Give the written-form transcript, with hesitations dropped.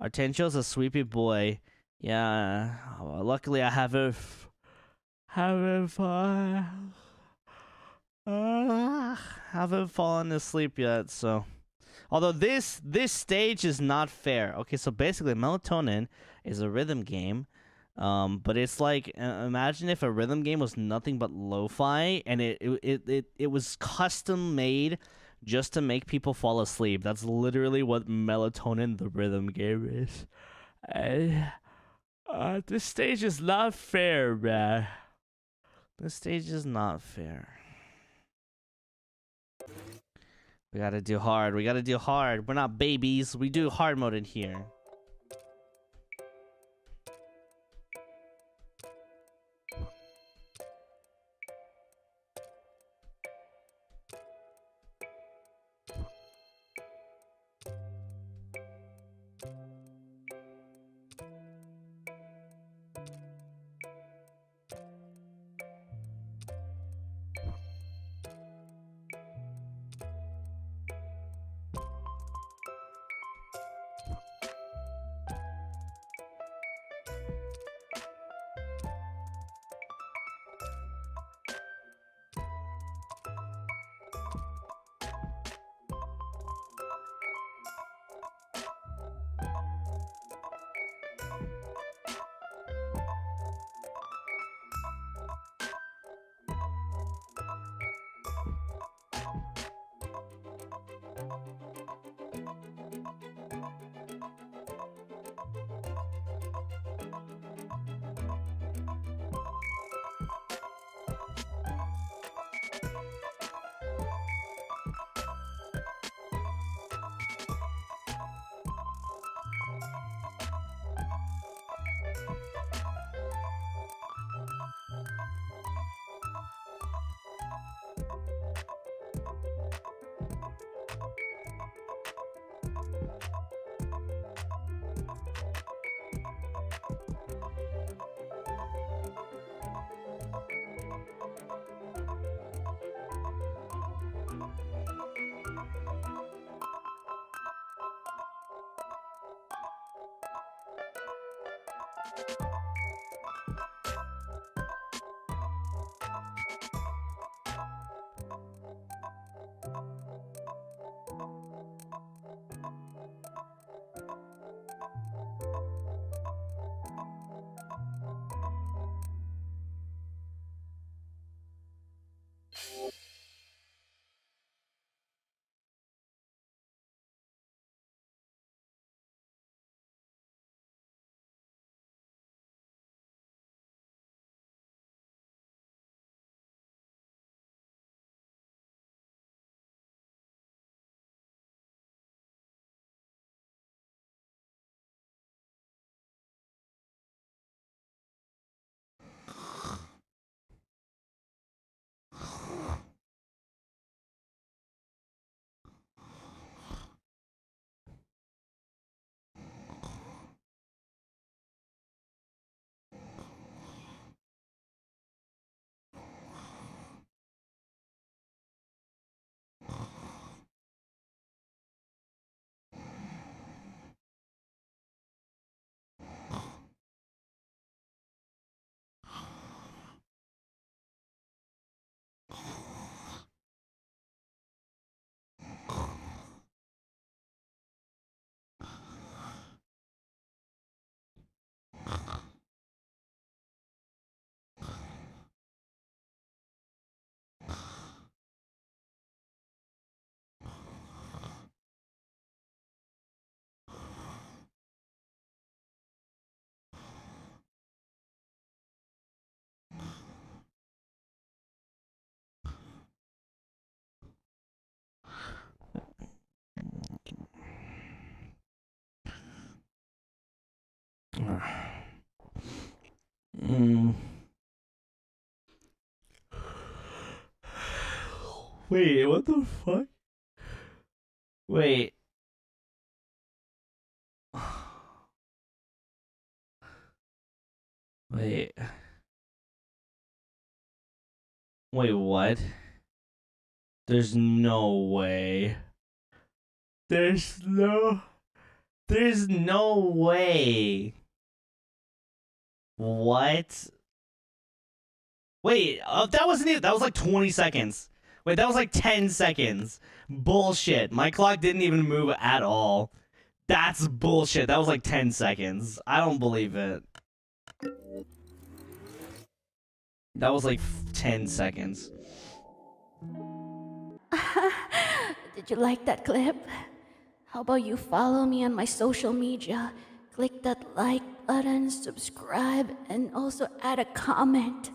Artencho's a sleepy boy. Yeah, luckily I haven't haven't fallen asleep yet. So, although this stage is not fair. Okay, so basically, Melatonin is a rhythm game. But it's like imagine if a rhythm game was nothing but lo-fi, and it was custom made just to make people fall asleep. That's literally what Melatonin, the rhythm game, is. This stage is not fair, man. This stage is not fair. We gotta do hard. We gotta do hard. We're not babies. We do hard mode in here. Mm. Wait, what the fuck? Wait. Wait. Wait, what? There's no way. There's no There's no way. What? Wait, that wasn't it. That was like 20 seconds. Wait, that was like 10 seconds. Bullshit. My clock didn't even move at all. That's bullshit. That was like 10 seconds. I don't believe it. That was like 10 seconds. Did you like that clip? How about you follow me on my social media? Click that like button, subscribe, and also add a comment.